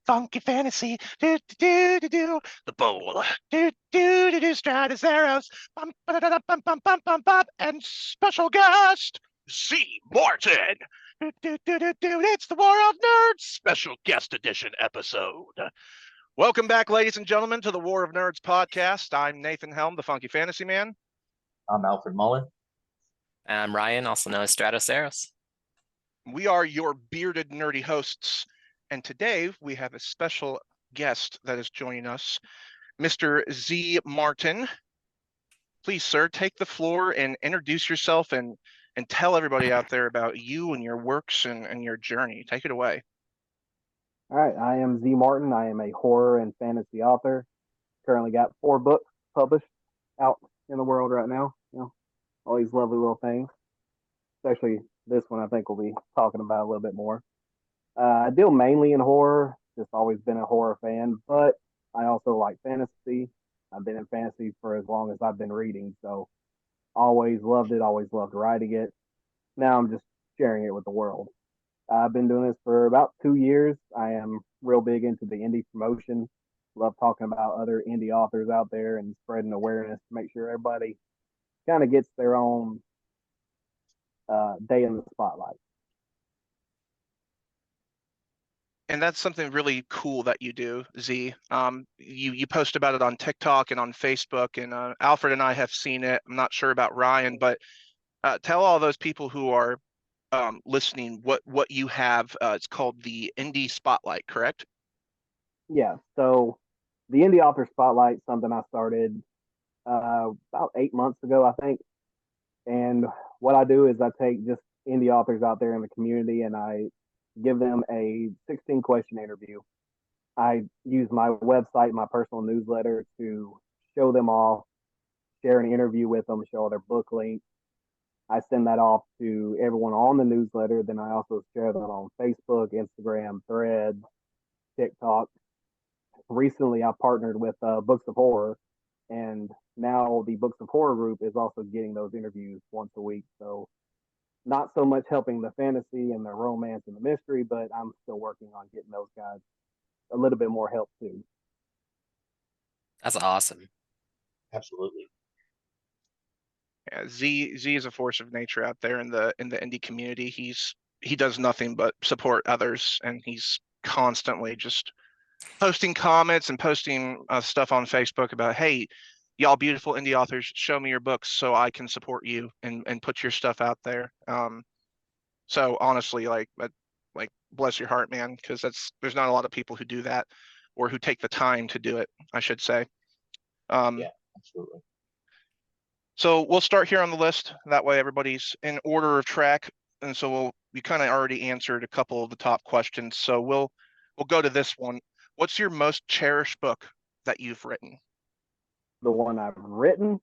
Funky fantasy. The bowl. Stratozeros. And special guest Z Martin. It's the War of Nerds special guest edition episode. Welcome back, ladies and gentlemen, to the War of Nerds podcast. I'm Nathan Helm, the Funky Fantasy Man. I'm Alfred Muller. And I'm Ryan, also known as Stratozeros. We are your bearded, nerdy hosts, and today we have a special guest that is joining us, Mr. Z Martin. Please, sir, take the floor and introduce yourself and tell everybody out there about you and your works and your journey. Take it away. All right, I am Z Martin. I am a horror and fantasy author. Currently got 4 books published out in the world right now. You know, all these lovely little things. Especially this one, I think we'll be talking about a little bit more. I deal mainly in horror. Just always been a horror fan, but I also like fantasy. I've been in fantasy for as long as I've been reading, so always loved it. Always loved writing it. Now I'm just sharing it with the world. I've been doing this for about 2 years. I am real big into the indie promotion. Love talking about other indie authors out there and spreading awareness to make sure everybody kind of gets their own day in the spotlight. And that's something really cool that you do, Z. You post about it on TikTok and on Facebook, and Alfred and I have seen it. I'm not sure about Ryan, but tell all those people who are listening what you have. It's called the Indie Spotlight, correct? Yeah. So the Indie Author Spotlight, something I started about 8 months ago, I think. And what I do is I take just indie authors out there in the community and I give them a 16-question interview. I use my website, my personal newsletter to show them all, share an interview with them, show their book links. I send that off to everyone on the newsletter. Then I also share them on Facebook, Instagram, Threads, TikTok. Recently, I partnered with Books of Horror, and now the Books of Horror group is also getting those interviews once a week. So not so much helping the fantasy and the romance and the mystery, but I'm still working on getting those guys a little bit more help too. That's awesome. Absolutely. Yeah, Z is a force of nature out there in the indie community. He does nothing but support others, and he's constantly just posting comments and posting stuff on Facebook about, hey, y'all beautiful indie authors, show me your books so I can support you and put your stuff out there. So honestly, like bless your heart, man, because there's not a lot of people who do that or who take the time to do it, I should say. Yeah, absolutely. So we'll start here on the list. That way everybody's in order of track. And so we kind of already answered a couple of the top questions. So we'll go to this one. What's your most cherished book that you've written? The one I've written,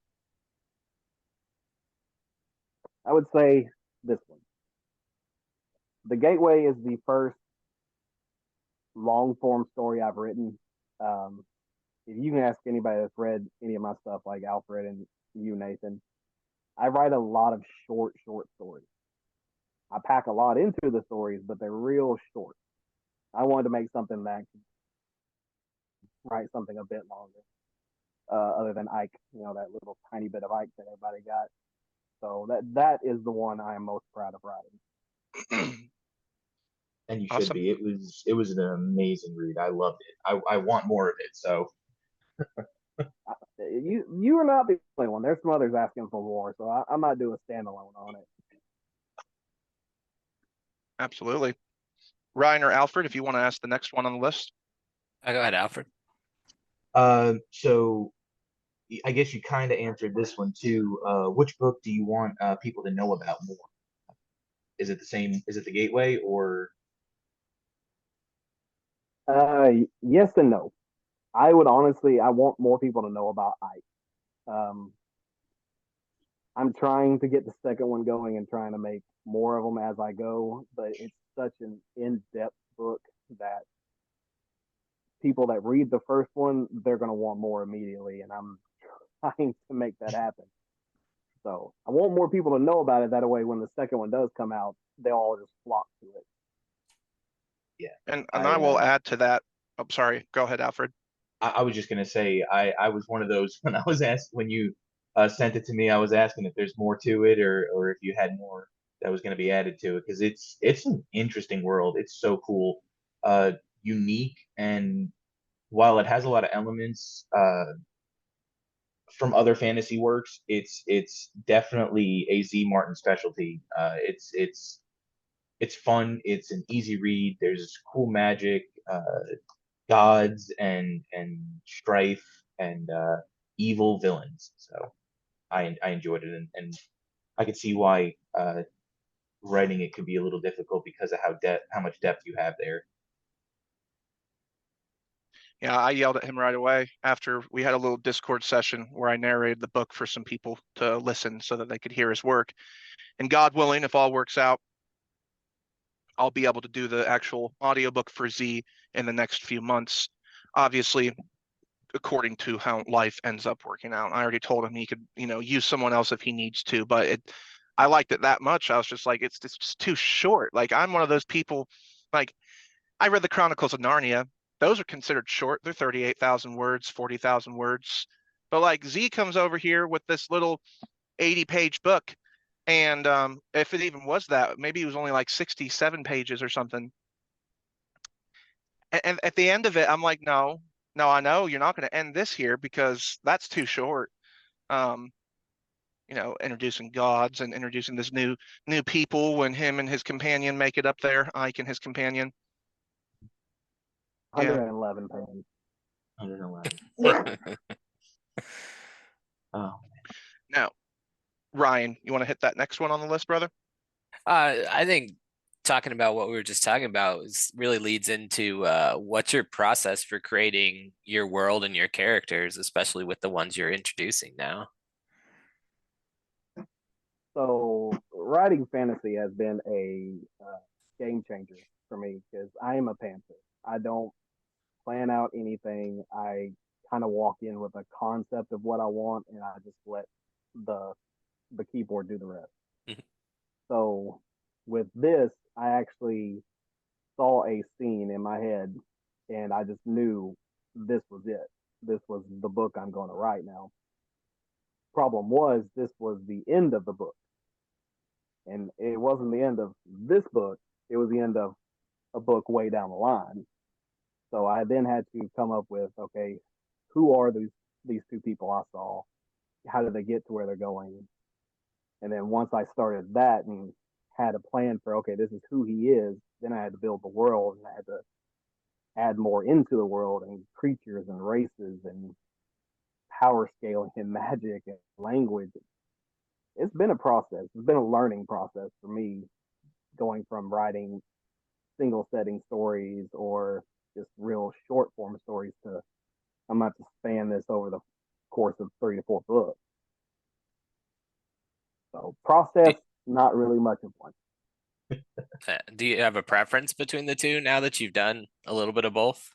I would say this one. The Gateway is the first long form story I've written. If you can ask anybody that's read any of my stuff, like Alfred and you, Nathan, I write a lot of short stories. I pack a lot into the stories, but they're real short. I wanted to make something that could write something a bit longer, other than Ike, that little tiny bit of Ike that everybody got. So that is the one I am most proud of writing. And you Awesome. should be. It was an amazing read. I loved it. I want more of it. So you are not the only one. There's some others asking for more, so I might do a standalone on it. Absolutely. Ryan or Alfred, if you want to ask the next one on the list. Go ahead, Alfred. So I guess you kind of answered this one too. Which book do you want people to know about more? Is it the same? Is it The Gateway or? Yes and no. I want more people to know about Ike. I'm trying to get the second one going and trying to make more of them as I go, but it's such an in-depth book that people that read the first one, they're going to want more immediately, and I'm trying to make that happen. So I want more people to know about it. That way, when the second one does come out, they all just flock to it. And I, I will add to that. I'm sorry. Go ahead, Alfred. I was just gonna say I was one of those when I was asked when you sent it to me. I was asking if there's more to it or if you had more that was gonna be added to it because it's an interesting world. It's so cool, unique, and while it has a lot of elements from other fantasy works, it's definitely a Z Martin specialty. It's fun. It's an easy read. There's cool magic. Gods and strife and evil villains. So I enjoyed it, and I could see why writing it could be a little difficult because of how much depth you have there. Yeah, I yelled at him right away after we had a little Discord session where I narrated the book for some people to listen so that they could hear his work. And God willing, if all works out, I'll be able to do the actual audiobook for Z in the next few months. Obviously, according to how life ends up working out. I already told him he could, use someone else if he needs to, but I liked it that much. I was just like, it's just too short. Like I'm one of those people, like I read the Chronicles of Narnia. Those are considered short. They're 38,000 words, 40,000 words. But like Z comes over here with this little 80-page book. And if it even was that, maybe it was only like 67 pages or something. And at the end of it, I'm like, no, I know you're not going to end this here because that's too short. Um, introducing gods and introducing this new people when him and his companion make it up there, Ike and his companion. Yeah. 111 pages. 111. Oh, Now, Ryan, you want to hit that next one on the list, brother? I think talking about what we were just talking about really leads into what's your process for creating your world and your characters, especially with the ones you're introducing now. So writing fantasy has been a game changer for me because I am a pantser. I don't plan out anything. I kind of walk in with a concept of what I want, and I just let the keyboard do the rest. Mhm. So with this, I actually saw a scene in my head, and I just knew this was it. This was the book I'm going to write now. Problem was, this was the end of the book. And it wasn't the end of this book, it was the end of a book way down the line. So I then had to come up with, okay, who are these two people I saw? How did they get to where they're going? And then once I started that and had a plan for, okay, this is who he is, then I had to build the world and I had to add more into the world and creatures and races and power scaling and magic and language. It's been a process. It's been a learning process for me going from writing single setting stories or just real short form stories to I'm about to span this over the course of 3 to 4 books. So process, not really much of one. Do you have a preference between the two now that you've done a little bit of both?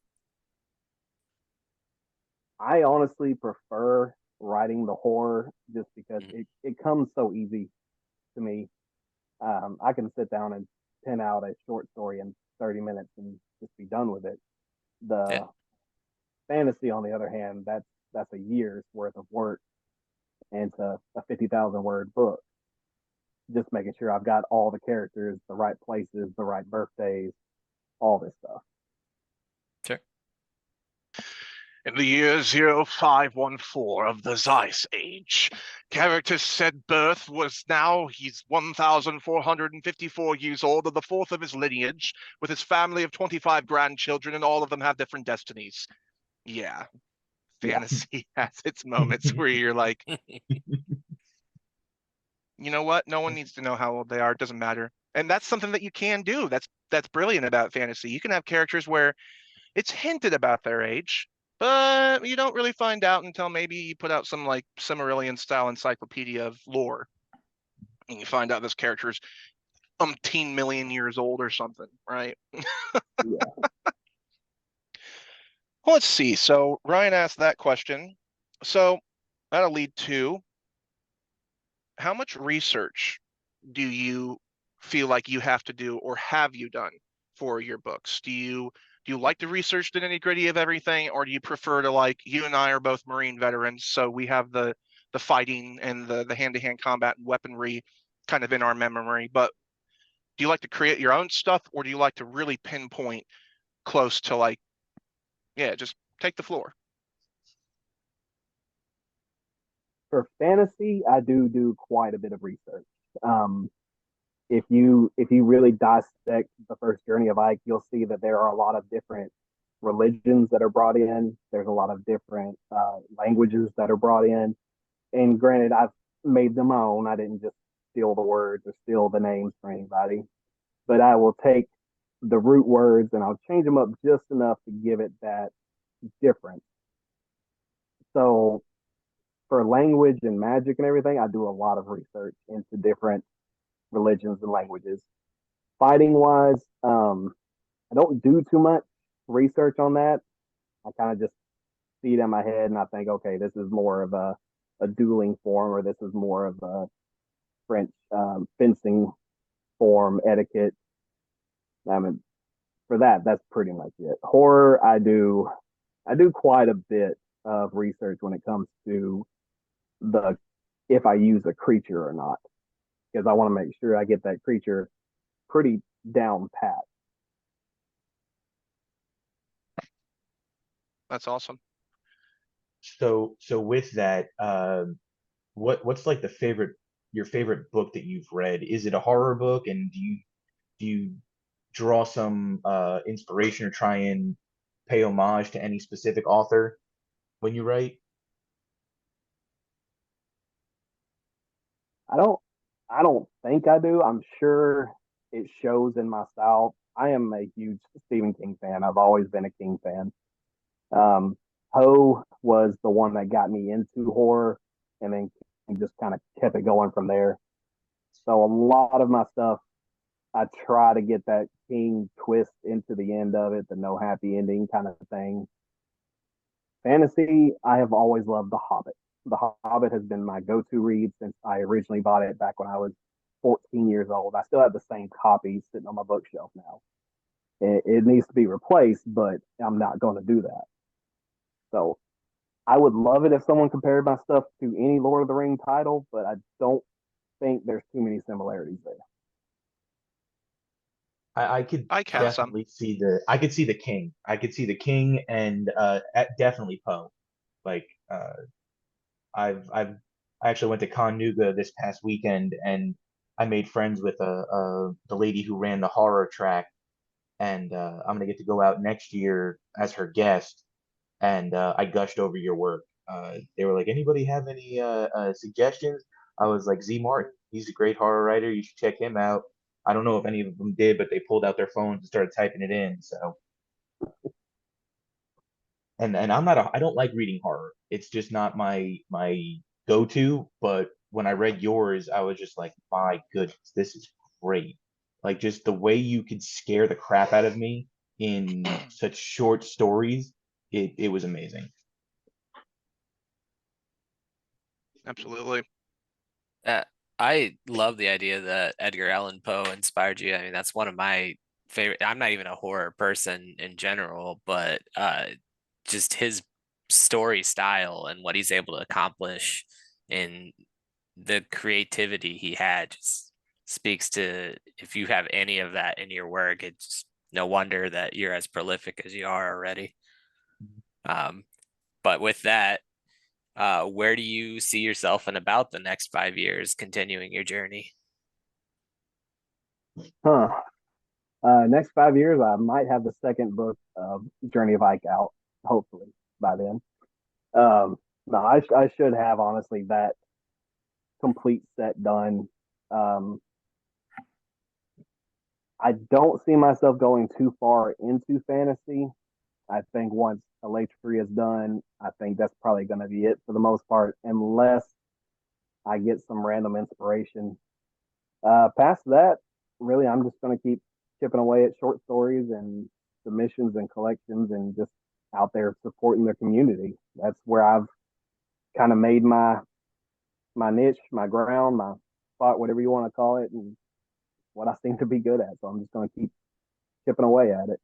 I honestly prefer writing the horror just because it comes so easy to me. I can sit down and pen out a short story in 30 minutes and just be done with it. The fantasy, on the other hand, that's a year's worth of work, and it's a 50,000 word book. Just making sure I've got all the characters, the right places, the right birthdays, all this stuff. Sure. In the year 0514 of the Zeiss Age, character said birth was now he's 1,454 years old and the fourth of his lineage, with his family of 25 grandchildren, and all of them have different destinies. Yeah. Fantasy has its moments where you're like, you know what? No one needs to know how old they are. It doesn't matter. And that's something that you can do. That's brilliant about fantasy. You can have characters where it's hinted about their age, but you don't really find out until maybe you put out some like Silmarillion style encyclopedia of lore. And you find out this character's umpteen million years old or something, right? Yeah. Let's see. So Ryan asked that question. So that'll lead to how much research do you feel like you have to do or have you done for your books? Do you like to research the nitty-gritty of everything, or do you prefer to, like, you and I are both Marine veterans, so we have the fighting and the hand-to-hand combat and weaponry kind of in our memory, but do you like to create your own stuff, or do you like to really pinpoint close to, like, yeah, just take the floor? For fantasy, I do quite a bit of research. If you really dissect the first journey of Ike, you'll see that there are a lot of different religions that are brought in. There's a lot of different languages that are brought in. And granted, I've made them my own. I didn't just steal the words or steal the names from anybody. But I will take the root words and I'll change them up just enough to give it that difference. So for language and magic and everything, I do a lot of research into different religions and languages. Fighting wise, I don't do too much research on that. I kind of just see it in my head and I think, okay, this is more of a dueling form, or this is more of a French fencing form etiquette. I mean, for that, that's pretty much it. Horror, I do quite a bit of research when it comes to if I use a creature or not, because I want to make sure I get that creature pretty down pat. That's awesome. So with that, what's like your favorite book that you've read? Is it a horror book, and do you draw some inspiration or try and pay homage to any specific author when you write? I don't think I do. I'm sure it shows in my style. I am a huge Stephen King fan. I've always been a King fan. Poe was the one that got me into horror, and then just kind of kept it going from there. So a lot of my stuff, I try to get that King twist into the end of it, the no happy ending kind of thing. Fantasy, I have always loved The Hobbit. The Hobbit has been my go-to read since I originally bought it back when I was 14 years old. I still have the same copy sitting on my bookshelf now. It needs to be replaced, but I'm not going to do that. So I would love it if someone compared my stuff to any Lord of the Ring title, but I don't think there's too many similarities there. I could Ike has some. definitely see I could see the King. I could see the King and definitely Poe. Like I actually went to Connuga this past weekend, and I made friends with the lady who ran the horror track, and I'm gonna get to go out next year as her guest, and I gushed over your work. They were like, anybody have any suggestions? I was like, Z Martin, he's a great horror writer. You should check him out. I don't know if any of them did, but they pulled out their phones and started typing it in. So, and I don't like reading horror. It's just not my go-to. But when I read yours, I was just like, my goodness, this is great. Like, just the way you could scare the crap out of me in such short stories, it was amazing. Absolutely. I love the idea that Edgar Allan Poe inspired you. I mean, that's one of my favorite. I'm not even a horror person in general, but just his story style and what he's able to accomplish in the creativity he had just speaks to, if you have any of that in your work, it's no wonder that you're as prolific as you are already. But with that, where do you see yourself in about the next 5 years continuing your journey? Next 5 years, I might have the second book of Journey of Ike out, hopefully by then. No, I should have honestly that complete set done. I don't see myself going too far into fantasy. I think once Electria is done, I think that's probably going to be it for the most part, unless I get some random inspiration. Past that, really, I'm just going to keep chipping away at short stories and submissions and collections, and just out there supporting the community. That's where I've kind of made my niche, my ground, my spot, whatever you want to call it, and what I seem to be good at. So I'm just going to keep chipping away at it.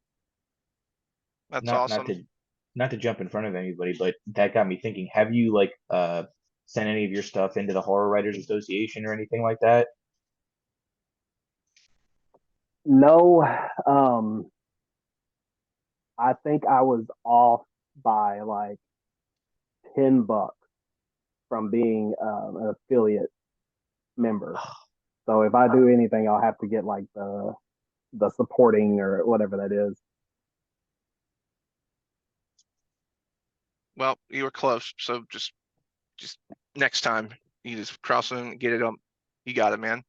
That's not awesome. not to jump in front of anybody, but that got me thinking. Have you like sent any of your stuff into the Horror Writers Association or anything like that? No, I think I was off by like $10 from being an affiliate member. So if I do anything, I'll have to get like the supporting or whatever that is. Well, you were close, so just next time you just cross them and get it on. You got it, man.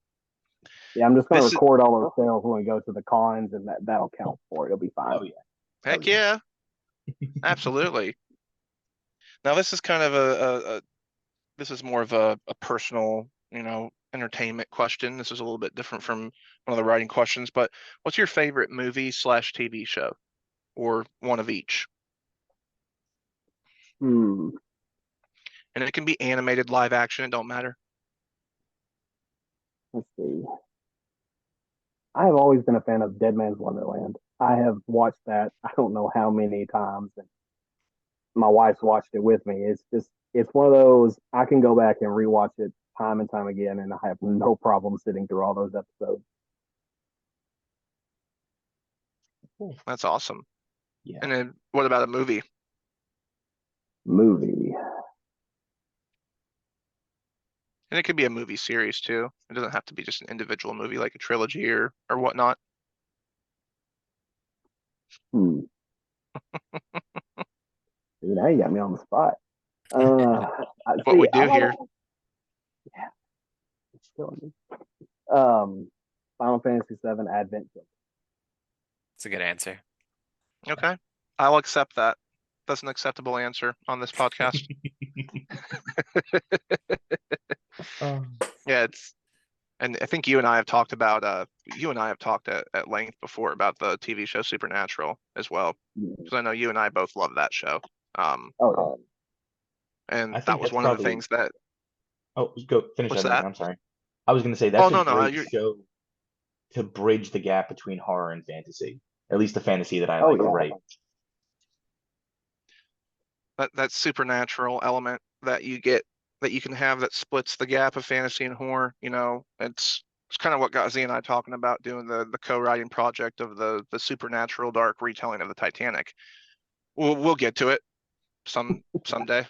Yeah, I'm just gonna This is record all those sales when we go to the cons, and that'll count for it. It'll be fine. Oh yeah. heck Oh, yeah. yeah, absolutely. Now this is kind of this is more of a personal, entertainment question. This is a little bit different from one of the writing questions, but what's your favorite movie / TV show, or one of each? Hmm. And it can be animated, live action, it don't matter. Let's see. I have always been a fan of Dead Man's Wonderland. I have watched that I don't know how many times, and my wife's watched it with me. It's one of those I can go back and rewatch it time and time again, and I have no problem sitting through all those episodes. That's awesome. Yeah. And then what about a movie? Movie. And it could be a movie series too. It doesn't have to be just an individual movie like a trilogy or whatnot. Hmm. Dude, now you got me on the spot. What we do here. Yeah, it's killing me. Final Fantasy VII Advent Children. It's a good answer. Okay, I'll accept that. That's an acceptable answer on this podcast. Yeah, and I think you and I have talked about at length before about the TV show Supernatural as well, because I know you and I both love that show. Oh, And I that think was that's one of the probably. things that. Oh, go finish What's that, Martin. that? I'm sorry. I was going to say Oh that's a no, great you're. show to bridge the gap between horror and fantasy. At least the fantasy that I oh like to yeah. write. That supernatural element that you get, that you can have, that splits the gap of fantasy and horror. It's kind of what got Z and I talking about doing the co-writing project of the supernatural dark retelling of the Titanic. We'll get to it someday,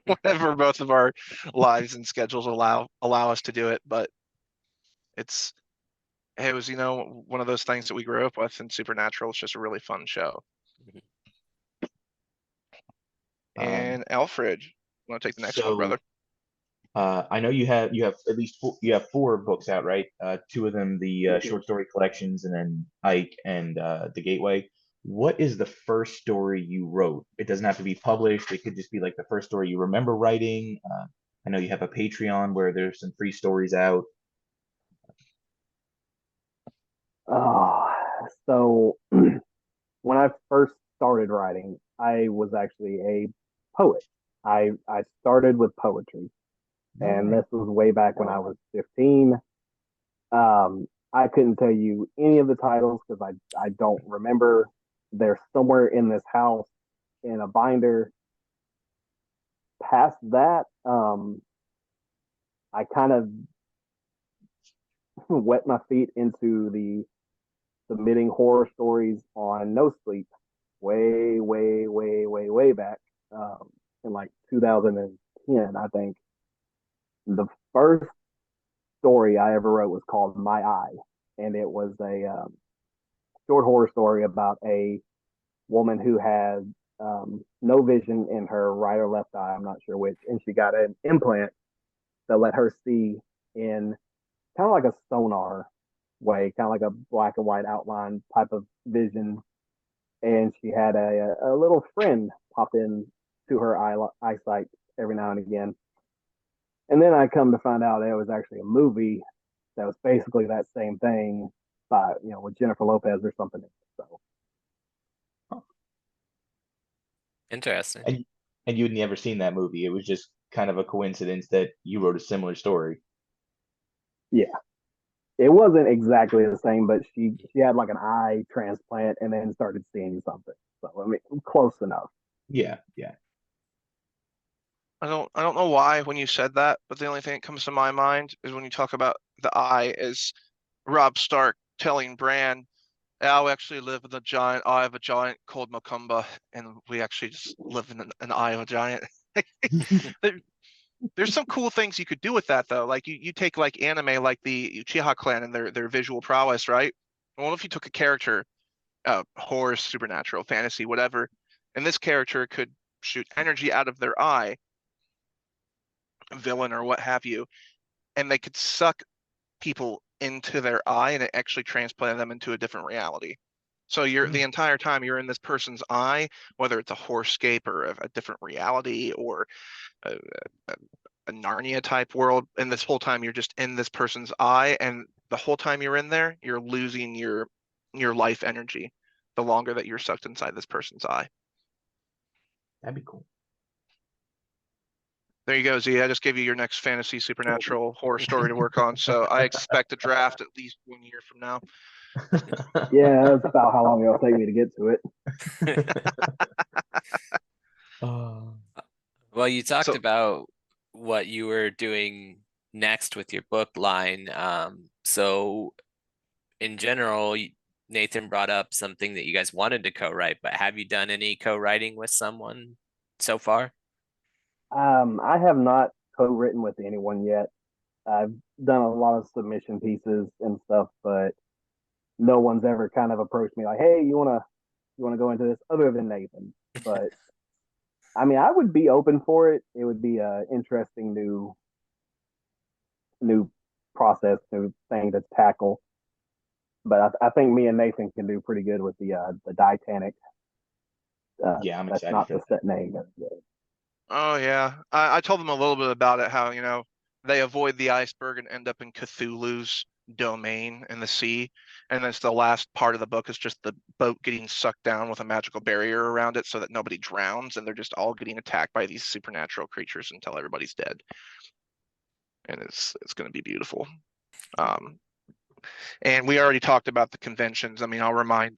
whenever both of our lives and schedules allow us to do it. But it was one of those things that we grew up with, and Supernatural is just a really fun show. And Alfred, you want to take the next one, brother? I know you have at least you have 4 books out, right? 2 of them the short story collections, and then Ike and the Gateway. What is the first story you wrote? It doesn't have to be published. It could just be like the first story you remember writing. I know you have a Patreon where there's some free stories out. So when I first started writing, I was actually a poet. I started with poetry, and this was way back when I was 15. I couldn't tell you any of the titles because I don't remember. They're somewhere in this house in a binder. Past that, I kind of wet my feet into the submitting horror stories on No Sleep way, way, way, way, way back in like 2010, I think. The first story I ever wrote was called My Eye, and it was a short horror story about a woman who had no vision in her right or left eye, I'm not sure which, and she got an implant that let her see in kind of like a sonar way, kind of like a black and white outline type of vision. And she had a little friend pop in to her eyesight every now and again. And then I come to find out it was actually a movie that was basically that same thing, by with Jennifer Lopez or something. So Interesting. And you had never seen that movie. It was just kind of a coincidence that you wrote a similar story. yeah, it wasn't exactly the same, but she had like an eye transplant and then started seeing something. So I mean, close enough. Yeah, yeah. I don't know why when you said that, but the only thing that comes to my mind is when you talk about the eye is Rob Stark telling Bran, "Yeah, we actually live in the giant eye of a giant called Macumba, and we actually just live in an eye of a giant." There, there's some cool things you could do with that though. Like you take like anime like the Uchiha clan and their visual prowess, right? Well, if you took a character, horror, supernatural, fantasy, whatever, and this character could shoot energy out of their eye, villain or what have you, and they could suck people into their eye and it actually transplanted them into a different reality. So you're the entire time you're in this person's eye, whether it's a horsescape or a different reality or a, a, a Narnia type world, and this whole time you're just in this person's eye, and the whole time you're in there, you're losing your life energy the longer that you're sucked inside this person's eye. That'd be cool. There you go, Z. I just gave you your next fantasy supernatural horror story to work on. So I expect a draft at least 1 year from now. Yeah, that's about how long it'll take me to get to it. Well, you talked So about what you were doing next with your book line. So in general, Nathan brought up something that you guys wanted to co-write, but have you done any co-writing with someone so far? I have not co-written with anyone yet. I've done a lot of submission pieces and stuff, but no one's ever kind of approached me like, "Hey, you wanna go into this?" Other than Nathan. But I mean, I would be open for it. It would be a interesting new process, new thing to tackle. But I think me and Nathan can do pretty good with the Titanic. Yeah, I'm That's excited not for the that. set name. oh yeah, I told them a little bit about it, how they avoid the iceberg and end up in Cthulhu's domain in the sea, and that's the last part of the book is just the boat getting sucked down with a magical barrier around it so that nobody drowns, and they're just all getting attacked by these supernatural creatures until everybody's dead, and it's going to be beautiful. Um, and we already talked about the conventions. I mean, I'll remind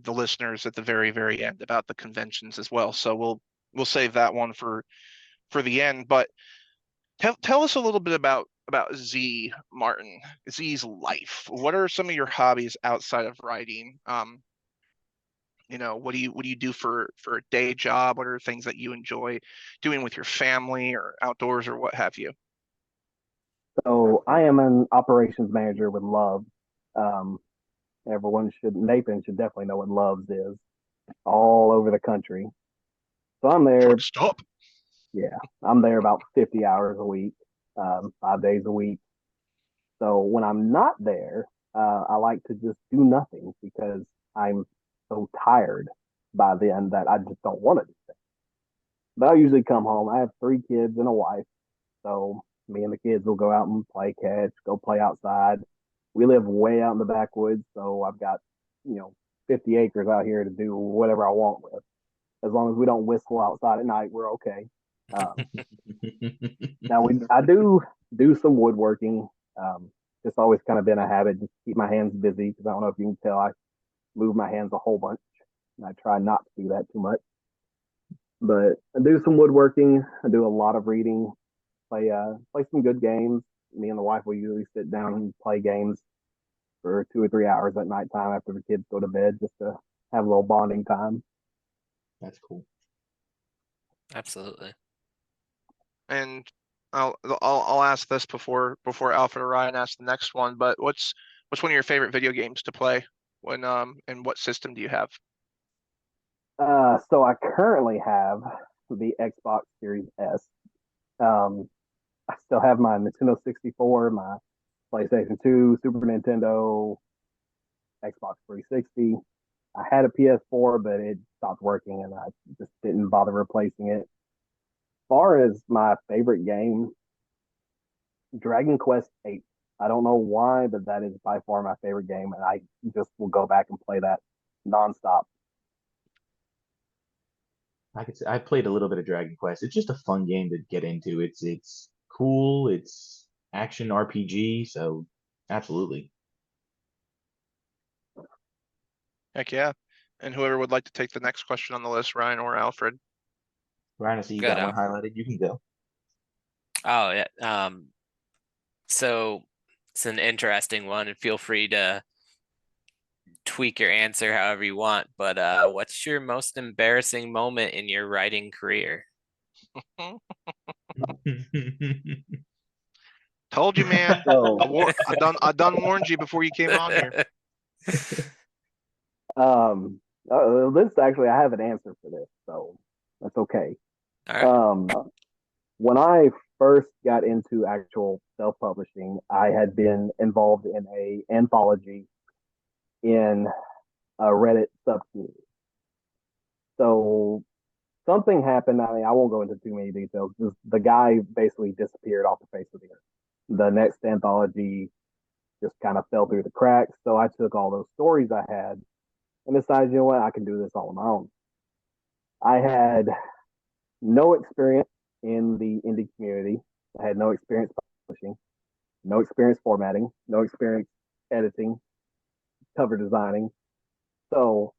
the listeners at the very end about the conventions as well. So we'll save that one for the end. But tell us a little bit about Z, Martin, Z's life. What are some of your hobbies outside of writing? What do you do for a day job? What are things that you enjoy doing with your family or outdoors or what have you? So I am an operations manager with Love. Um, Nathan should definitely know what Love's is. All over the country. So I'm there. Truck stop. Yeah, I'm there about 50 hours a week, 5 days a week. So when I'm not there, I like to just do nothing because I'm so tired by then that I just don't want to do things. But I usually come home. I have 3 kids and a wife. So me and the kids will go out and play catch, go play outside. We live way out in the backwoods, so I've got, you know, 50 acres out here to do whatever I want with. As long as we don't whistle outside at night, we're okay. Now I do some woodworking. It's always kind of been a habit, just keep my hands busy because I don't know if you can tell, I move my hands a whole bunch, and I try not to do that too much. But I do some woodworking. I do a lot of reading. Play some good games. Me and the wife will usually sit down and play games for 2 or 3 hours at nighttime after the kids go to bed, just to have a little bonding time. That's cool. Absolutely. And I'll ask this before Alfred or Ryan asks the next one. But what's one of your favorite video games to play? And what system do you have? So I currently have the Xbox Series S. I still have my Nintendo 64, my PlayStation 2, Super Nintendo, Xbox 360. I had a PS4, but it stopped working and I just didn't bother replacing it. As far as my favorite game, Dragon Quest 8. I don't know why, but that is by far my favorite game, and I just will go back and play that nonstop. I played a little bit of Dragon Quest. It's just a fun game to get into. It's cool. It's action RPG, so Absolutely. Heck yeah. And whoever would like to take the next question on the list, Ryan or Alfred. Ryan, I see you Good, got one highlighted. You can go. Oh yeah. So it's an interesting one, and feel free to tweak your answer however you want. But what's your most embarrassing moment in your writing career? Told you, man. So, I done warned you before you came on here. this actually, I have an answer for this, so that's okay. All right. When I first got into actual self-publishing, I had been involved in a anthology in a Reddit subcommunity. So something happened. I mean, I won't go into too many details. Just the guy basically disappeared off the face of the earth. The next anthology just kind of fell through the cracks. So I took all those stories I had and decided, you know what, I can do this all on my own. I had no experience in the indie community. I had no experience publishing, no experience formatting, no experience editing, cover designing. So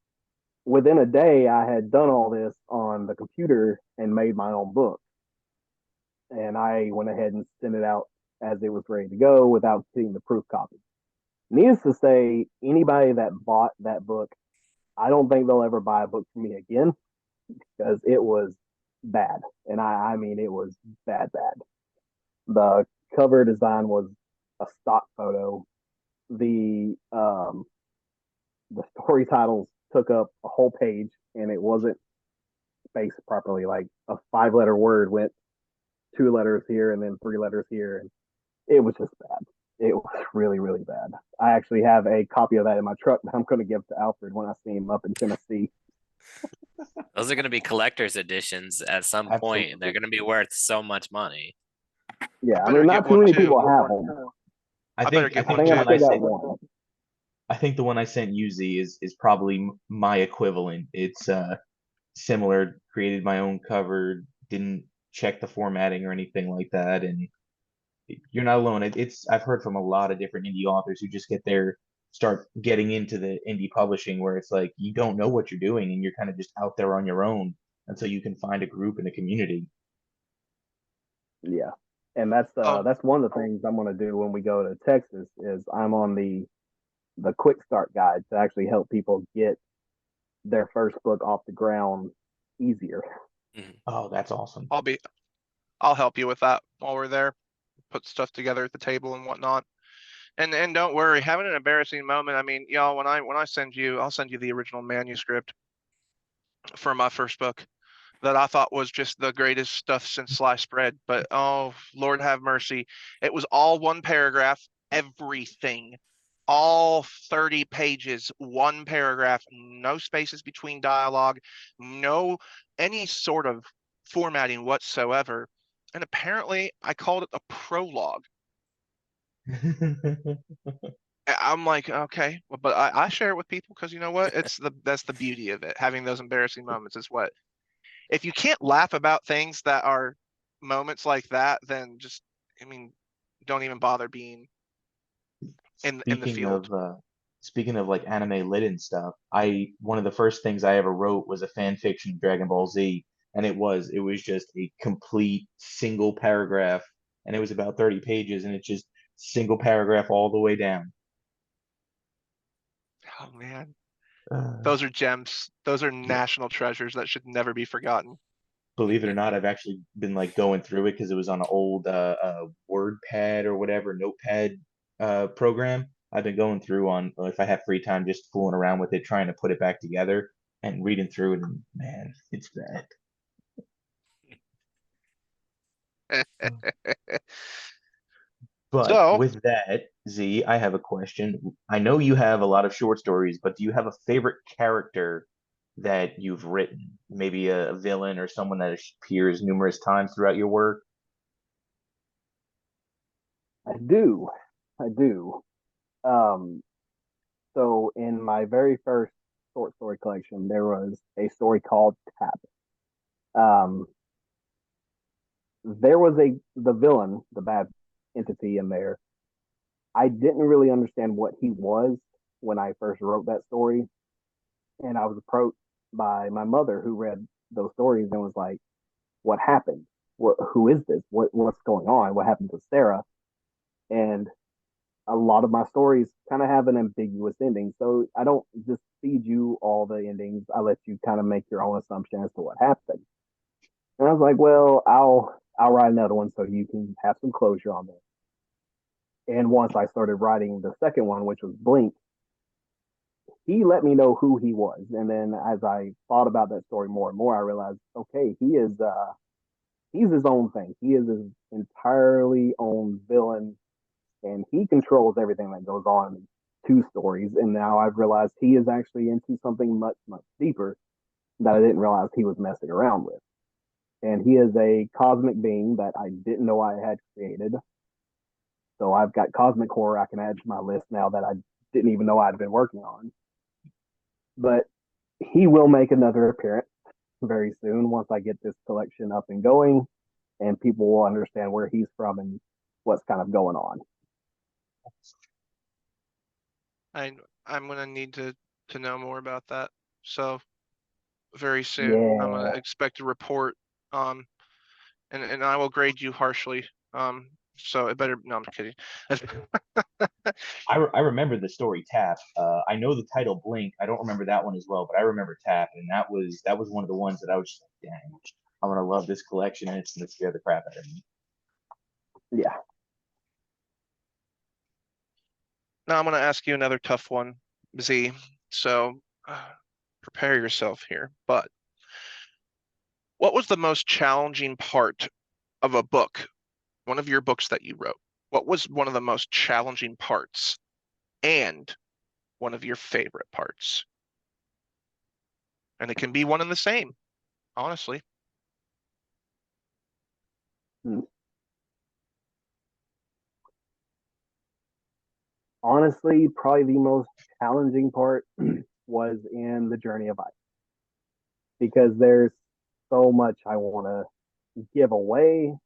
within a day, I had done all this on the computer and made my own book. And I went ahead and sent it out as it was ready to go without seeing the proof copy. Needless to say, anybody that bought that book, I don't think they'll ever buy a book from me again because it was bad. And I mean, it was bad. The cover design was a stock photo. The story titles took up a whole page and it wasn't spaced properly. Like a 5-letter word went 2 letters here and then 3 letters here. And it was just bad. It was really, really bad. I actually have a copy of that in my truck that I'm going to give to Alfred when I see him up in Tennessee. Those are going to be collector's editions at some point, and they're going to be worth so much money. Yeah, I better mean, get not too one many too. people have them. I better think get I one think I the too. one I still got sent one. I think the one I sent you Z is probably my equivalent. It's similar, created my own cover, didn't check the formatting or anything like that, and you're not alone. It's I've heard from a lot of different indie authors who just start getting into the indie publishing where it's like you don't know what you're doing and you're kind of just out there on your own until you can find a group and a community. Yeah, and that's one of the things I'm going to do when we go to Texas. Is I'm on the quick start guide to actually help people get their first book off the ground easier. Oh, that's awesome. I'll help you with that while we're there. Put stuff together at the table and whatnot. And don't worry, having an embarrassing moment. I mean, y'all, when I send you, I'll send you the original manuscript for my first book that I thought was just the greatest stuff since sliced bread. But oh, Lord have mercy. It was all one paragraph, everything. All 30 pages, one paragraph, no spaces between dialogue, no any sort of formatting whatsoever. And apparently I called it a prologue. I'm like, okay, but I share it with people because you know what? That's the beauty of it. Having those embarrassing moments is what, if you can't laugh about things that are moments like that, then just, I mean, don't even bother being in the field. Speaking of like anime lit and stuff, I one of the first things I ever wrote was a fan fiction of Dragon Ball Z, and it was just a complete single paragraph, and it was about 30 pages, and it's just single paragraph all the way down. Oh man, Uh, those are gems. Those are yeah. national treasures that should never be forgotten. Believe it or not, I've actually been like going through it because it was on an old WordPad or whatever notepad program. I've been going through on if I have free time, just fooling around with it, trying to put it back together and reading through it. And man, it's bad. But So, with that, Z, I have a question. I know you have a lot of short stories, but do you have a favorite character that you've written? Maybe a villain or someone that appears numerous times throughout your work? I do. I do. Um, so in my very first short story collection, there was a story called Tap. Um, there was the villain, the bad entity in there, I didn't really understand what he was when I first wrote that story. And I was approached by my mother who read those stories and was like, what happened? Who is this? What's going on? What happened to Sarah? And a lot of my stories kind of have an ambiguous ending. So I don't just feed you all the endings. I let you kind of make your own assumption as to what happened. And I was like, well, I'll write another one so you can have some closure on this. And once I started writing the second one, which was Blink, he let me know who he was. And then as I thought about that story more and more, I realized, okay, he's his own thing. He is his entirely own villain, and he controls everything that goes on in two stories. And now I've realized he is actually into something much, much deeper that I didn't realize he was messing around with. And he is a cosmic being that I didn't know I had created. So I've got cosmic horror I can add to my list now that I didn't even know I'd been working on. But he will make another appearance very soon once I get this collection up and going, and people will understand where he's from and what's kind of going on. I'm gonna need to know more about that. So very soon, I'm Yeah. gonna expect a report. And I will grade you harshly. So it better. No, I'm kidding. I remember the story Tap. I know the title Blink. I don't remember that one as well, but I remember Tap, and that was one of the ones that I was just like, dang, I'm gonna love this collection, and it's gonna scare the crap out of me. Yeah. Now I'm gonna ask you another tough one, Z. So prepare yourself here. But what was the most challenging part of a book, one of your books that you wrote? What was one of the most challenging parts and one of your favorite parts? And it can be one and the same, honestly. Honestly, probably the most challenging part was in the Journey of Ice because there's so much I want to give away,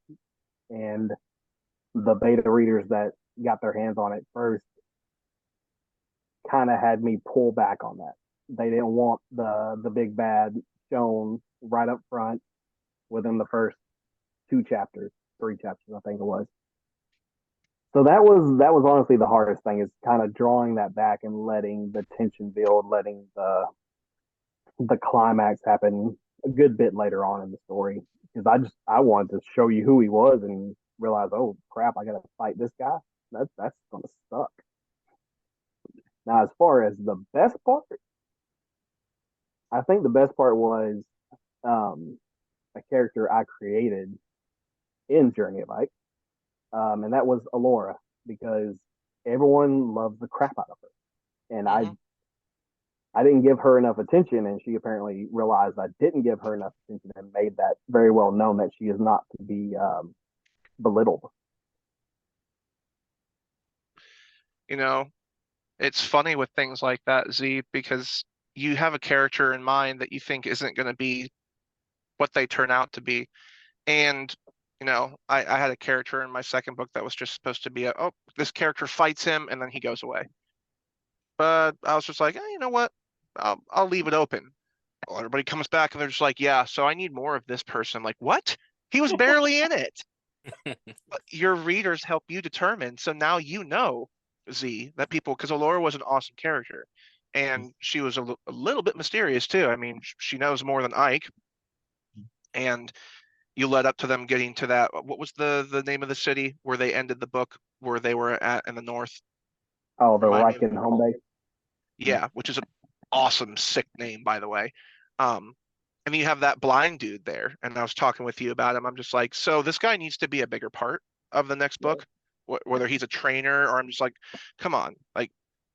and the beta readers that got their hands on it first kind of had me pull back on that. They didn't want the big bad shown right up front within the first three chapters, I think it was. So that was honestly the hardest thing is kind of drawing that back and letting the tension build, letting the climax happen a good bit later on in the story because I wanted to show you who he was and realize, oh crap, I gotta fight this guy. That's gonna suck. Now, as far as the best part, I think the best part was a character I created in Journey of Ike, and that was Alora because everyone loves the crap out of her, and I didn't give her enough attention, and she apparently realized I didn't give her enough attention and made that very well known that she is not to be belittled. You know, it's funny with things like that, Z, because you have a character in mind that you think isn't going to be what they turn out to be. And, I had a character in my second book that was just supposed to be this character fights him and then he goes away. But I was just like, you know what? I'll leave it open. Well, everybody comes back and they're just like, yeah, so I need more of this person. Like, what? He was barely in it. But your readers help you determine. So now Z, that people, because Alora was an awesome character. And she was a little bit mysterious too. I mean, she knows more than Ike. And you led up to them getting to that. What was the name of the city where they ended the book, where they were at in the north? Oh, the Remind me of Riken home base. Yeah, which is an awesome, sick name, by the way. And you have that blind dude there, and I was talking with you about him. I'm just like, so this guy needs to be a bigger part of the next book, whether he's a trainer or I'm just like, come on, like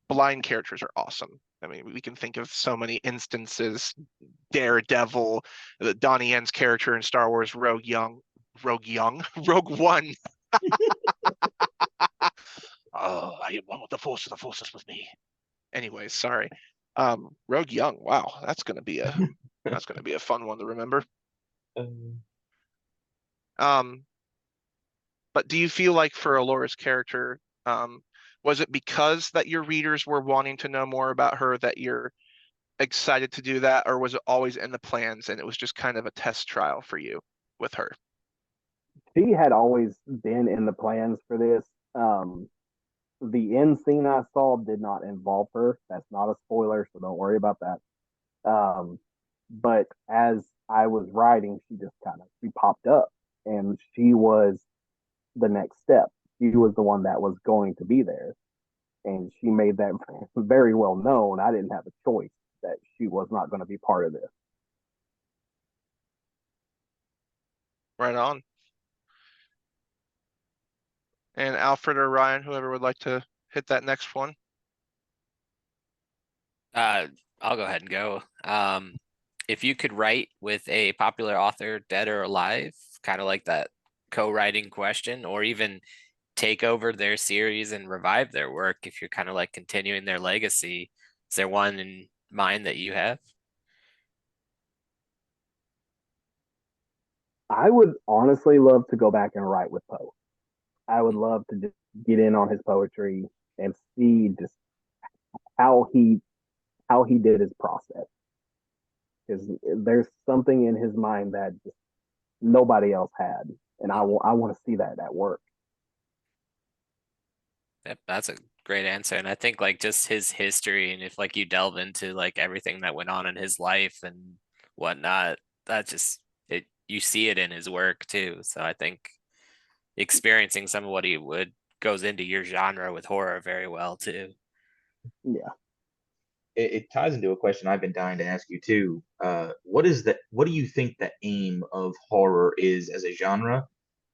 blind characters are awesome. I mean, we can think of so many instances. Daredevil, the Donnie Yen's character in Star Wars Rogue Rogue One. Oh, I am one with the Force, the Force is with me. Anyways, sorry. Rogue Young. Wow, that's gonna be a fun one to remember. Um, but do you feel like for Alora's character, Was it because that your readers were wanting to know more about her that you're excited to do that, or was it always in the plans and it was just kind of a test trial for you with her? She had always been in the plans for this. The end scene I saw did not involve her. That's not a spoiler, so don't worry about that. But as I was writing, she popped up, and she was the next step. She was the one that was going to be there, and she made that very well known. I didn't have a choice that she was not going to be part of this. Right on. And Alfred or Ryan, whoever would like to hit that next one. I'll go ahead and go. If you could write with a popular author, dead or alive, kind of like that co-writing question, or even take over their series and revive their work, if you're kind of like continuing their legacy, is there one in mind that you have? I would honestly love to go back and write with Poe. I would love to just get in on his poetry and see just how he did his process. Because there's something in his mind that just nobody else had, and I want to see that at work. Yep, that's a great answer. And I think like just his history, and if like you delve into like everything that went on in his life and whatnot, that just it you see it in his work too. So I think experiencing some of what he would goes into your genre with horror very well too. Yeah. It ties into a question I've been dying to ask you too. What do you think the aim of horror is as a genre,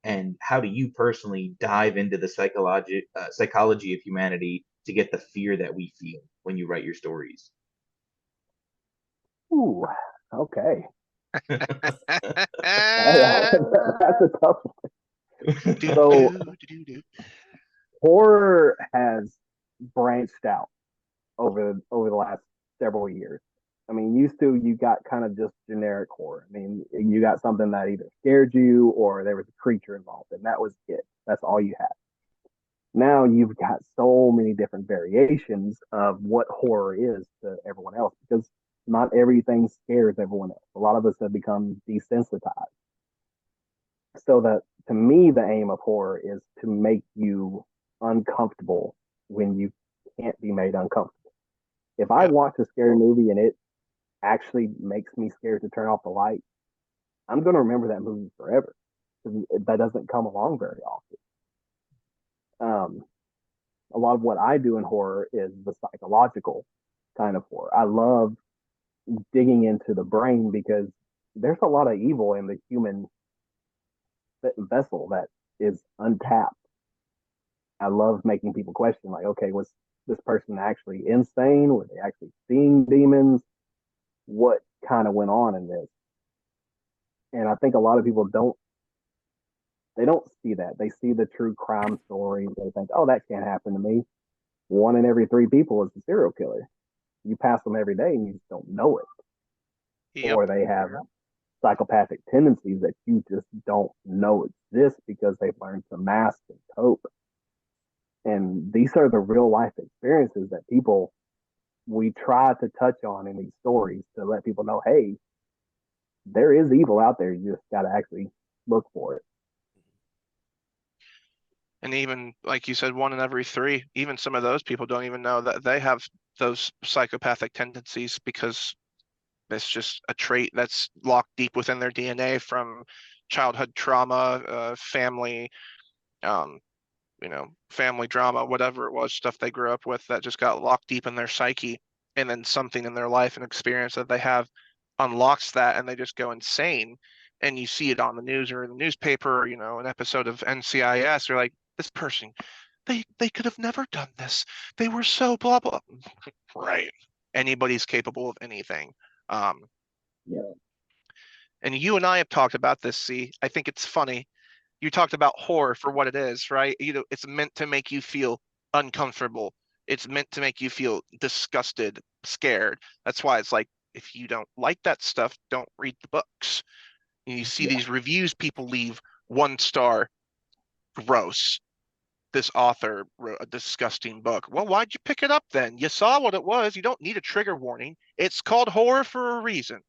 and how do you personally dive into the psychology of humanity to get the fear that we feel when you write your stories? Ooh. Okay. Ah, That's a tough one. So horror has branched out over the last several years. I mean, used to you got kind of just generic horror. I mean, you got something that either scared you or there was a creature involved, and that was it. That's all you had. Now you've got so many different variations of what horror is to everyone else because not everything scares everyone else. A lot of us have become desensitized. So that to me, the aim of horror is to make you uncomfortable when you can't be made uncomfortable. If I Yeah. watch a scary movie and it actually makes me scared to turn off the light, I'm going to remember that movie forever. That doesn't come along very often. A lot of what I do in horror is the psychological kind of horror. I love digging into the brain because there's a lot of evil in the human vessel that is untapped. I love making people question, like, okay, was this person actually insane? Were they actually seeing demons? What kind of went on in this? And I think a lot of people don't see that. They see the true crime story. They think, oh, that can't happen to me. One in every three people is a serial killer. You pass them every day and you just don't know it. Yep. Or they have psychopathic tendencies that you just don't know exist because they've learned to mask and cope. And these are the real life experiences that we try to touch on in these stories to let people know, hey, there is evil out there. You just got to actually look for it. And even like you said, one in every three, even some of those people don't even know that they have those psychopathic tendencies because it's just a trait that's locked deep within their DNA from childhood trauma, family, um, family drama, whatever it was, stuff they grew up with that just got locked deep in their psyche. And then something in their life and experience that they have unlocks that and they just go insane. And you see it on the news or in the newspaper, an episode of NCIS. You're like, this person, they could have never done this. They were so blah blah. Right. Anybody's capable of anything. Um, Yeah. and you and I have talked about this. See, I think it's funny. You talked about horror for what it is, right? It's meant to make you feel uncomfortable. It's meant to make you feel disgusted, scared. That's why it's like, if you don't like that stuff, don't read the books. And you see Yeah. these reviews people leave 1 star, gross. this author wrote a disgusting book. Well, why'd you pick it up then? You saw what it was. You don't need a trigger warning. It's called horror for a reason.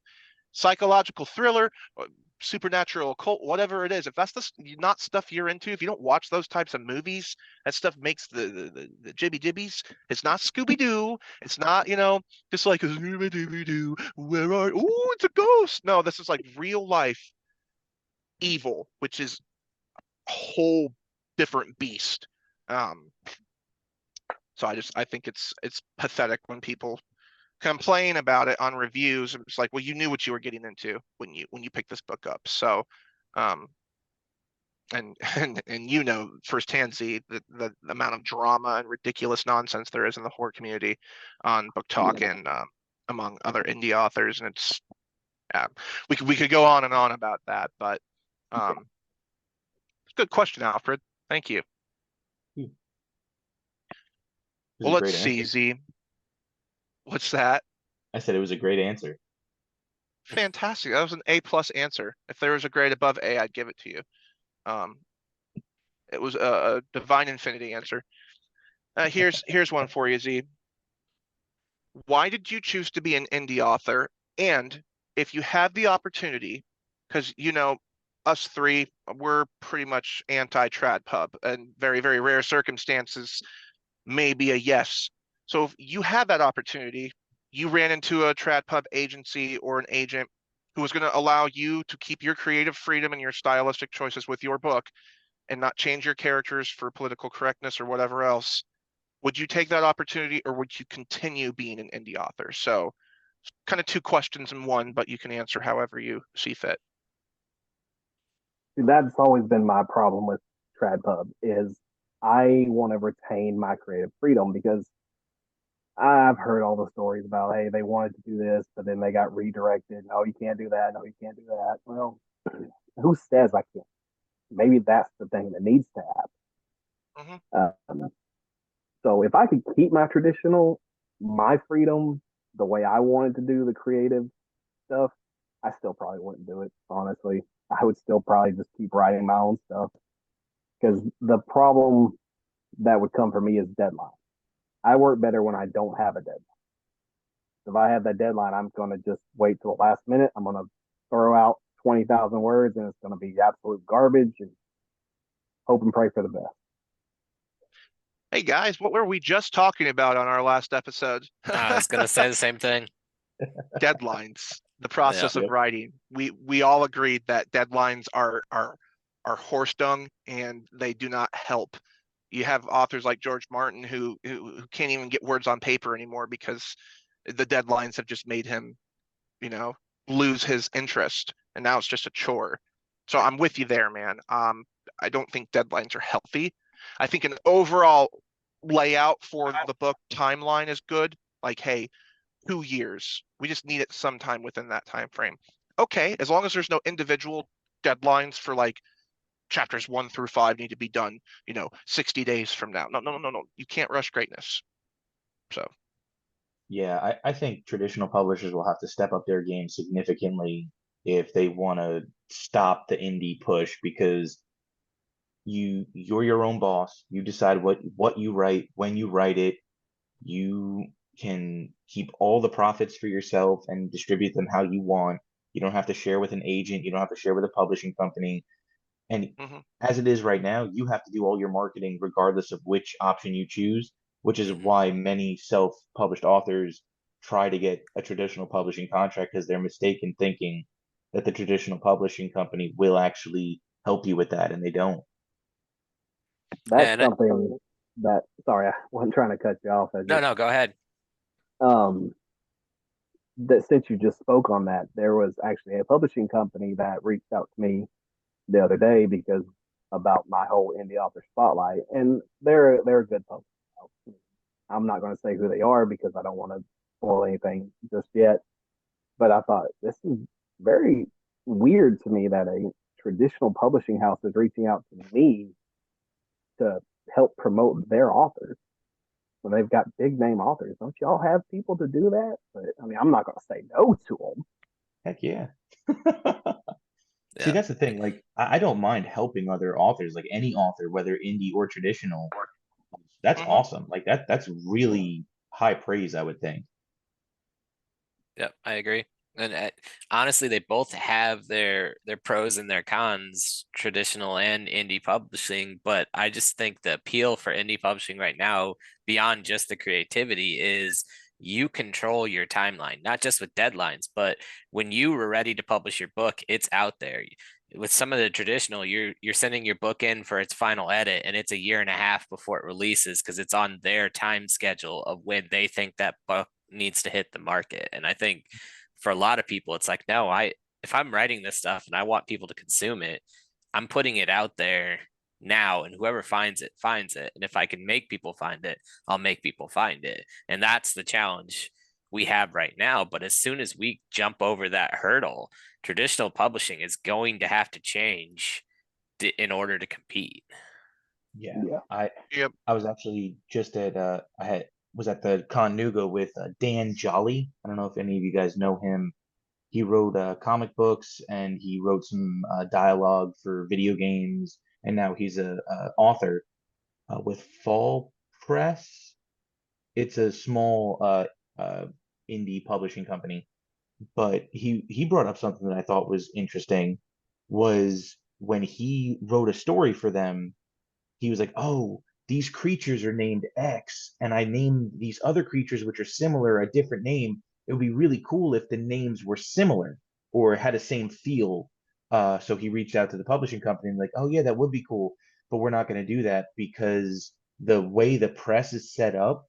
Psychological thriller, supernatural, occult, whatever it is. If that's not stuff you're into, if you don't watch those types of movies, that stuff makes the jibby jibbies. It's not Scooby Doo. It's not, just like Scooby Doo. Where are? Ooh, it's a ghost. No, this is like real life evil, which is a whole different beast. So I think it's pathetic when people complain about it on reviews. It's like, well, you knew what you were getting into when you picked this book up. So, and firsthand, Z, the amount of drama and ridiculous nonsense there is in the horror community on Book Talk and among other indie authors, and it's we could go on and on about that, but good question, Alfred. Thank you. Well, let's see, Z. What's that? I said it was a great answer. Fantastic. That was an A+ answer. If there was a grade above A, I'd give it to you. It was a divine infinity answer. Here's one for you, Z. Why did you choose to be an indie author? And if you had the opportunity, because us three, we're pretty much anti-trad pub, and very, very rare circumstances, maybe a yes. So if you had that opportunity, you ran into a trad pub agency or an agent who was going to allow you to keep your creative freedom and your stylistic choices with your book and not change your characters for political correctness or whatever else, would you take that opportunity, or would you continue being an indie author? So kind of two questions in one, but you can answer however you see fit. That's always been my problem with trad pub is I want to retain my creative freedom, because I've heard all the stories about, hey, they wanted to do this, but then they got redirected. No, you can't do that. No, you can't do that. Well, who says I can't? Maybe that's the thing that needs to happen. Mm-hmm. So if I could keep my freedom, the way I wanted to do the creative stuff, I still probably wouldn't do it, honestly. I would still probably just keep writing my own stuff, because the problem that would come for me is deadline. I work better when I don't have a deadline. If I have that deadline, I'm going to just wait till the last minute. I'm going to throw out 20,000 words, and it's going to be absolute garbage, and hope and pray for the best. Hey guys, what were we just talking about on our last episode? I was going to say the same thing. Deadlines, the process of writing. We all agreed that deadlines are horse dung, and they do not help. You have authors like George Martin who can't even get words on paper anymore because the deadlines have just made him, lose his interest, and now it's just a chore. So I'm with you there, man. I don't think deadlines are healthy. I think an overall layout for the book timeline is good. Like, hey, 2 years. We just need it sometime within that time frame. Okay, as long as there's no individual deadlines for like chapters 1 through 5 need to be done, 60 days from now. No. You can't rush greatness. So. Yeah, I think traditional publishers will have to step up their game significantly if they want to stop the indie push, because you're your own boss. You decide what you write, when you write it. You can keep all the profits for yourself and distribute them how you want. You don't have to share with an agent. You don't have to share with a publishing company. And as it is right now, you have to do all your marketing regardless of which option you choose, which is why many self-published authors try to get a traditional publishing contract, because they're mistaken thinking that the traditional publishing company will actually help you with that, and they don't. That's something that, sorry, I wasn't trying to cut you off. No, go ahead. That since you just spoke on that, there was actually a publishing company that reached out to me the other day because about my whole indie author spotlight, and they're a good publisher. I'm not going to say who they are because I don't want to spoil anything just yet, but I thought this is very weird to me that a traditional publishing house is reaching out to me to help promote their authors when they've got big name authors. Don't y'all have people to do that? But I mean, I'm not going to say no to them. Heck yeah. See, Yeah. that's the thing. Like, I don't mind helping other authors, like any author, whether indie or traditional. That's Mhm. awesome. Like that's really high praise, I would think. Yep, I agree. And honestly, they both have their pros and their cons, traditional and indie publishing. But I just think the appeal for indie publishing right now, beyond just the creativity, is you control your timeline, not just with deadlines, but when you were ready to publish your book, it's out there. With some of the traditional, you're sending your book in for its final edit, and it's a year and a half before it releases because it's on their time schedule of when they think that book needs to hit the market. And I think for a lot of people, it's like, no, if I'm writing this stuff and I want people to consume it, I'm putting it out there now, and whoever finds it finds it. And if I can make people find it, I'll make people find it. And that's the challenge we have right now. But as soon as we jump over that hurdle, traditional publishing is going to have to change in order to compete. Yeah. Yeah. Yep. I was actually just at was at the Con Nuga with Dan Jolly. I don't know if any of you guys know him. He wrote comic books and he wrote some dialogue for video games, and now he's a author with Fall Press. It's a small indie publishing company, but he brought up something that I thought was interesting. Was when he wrote a story for them, he was like, "Oh, these creatures are named X, and I named these other creatures which are similar a different name. It would be really cool if the names were similar or had the same feel." So he reached out to the publishing company and like, "Oh yeah, that would be cool, but we're not going to do that because the way the press is set up,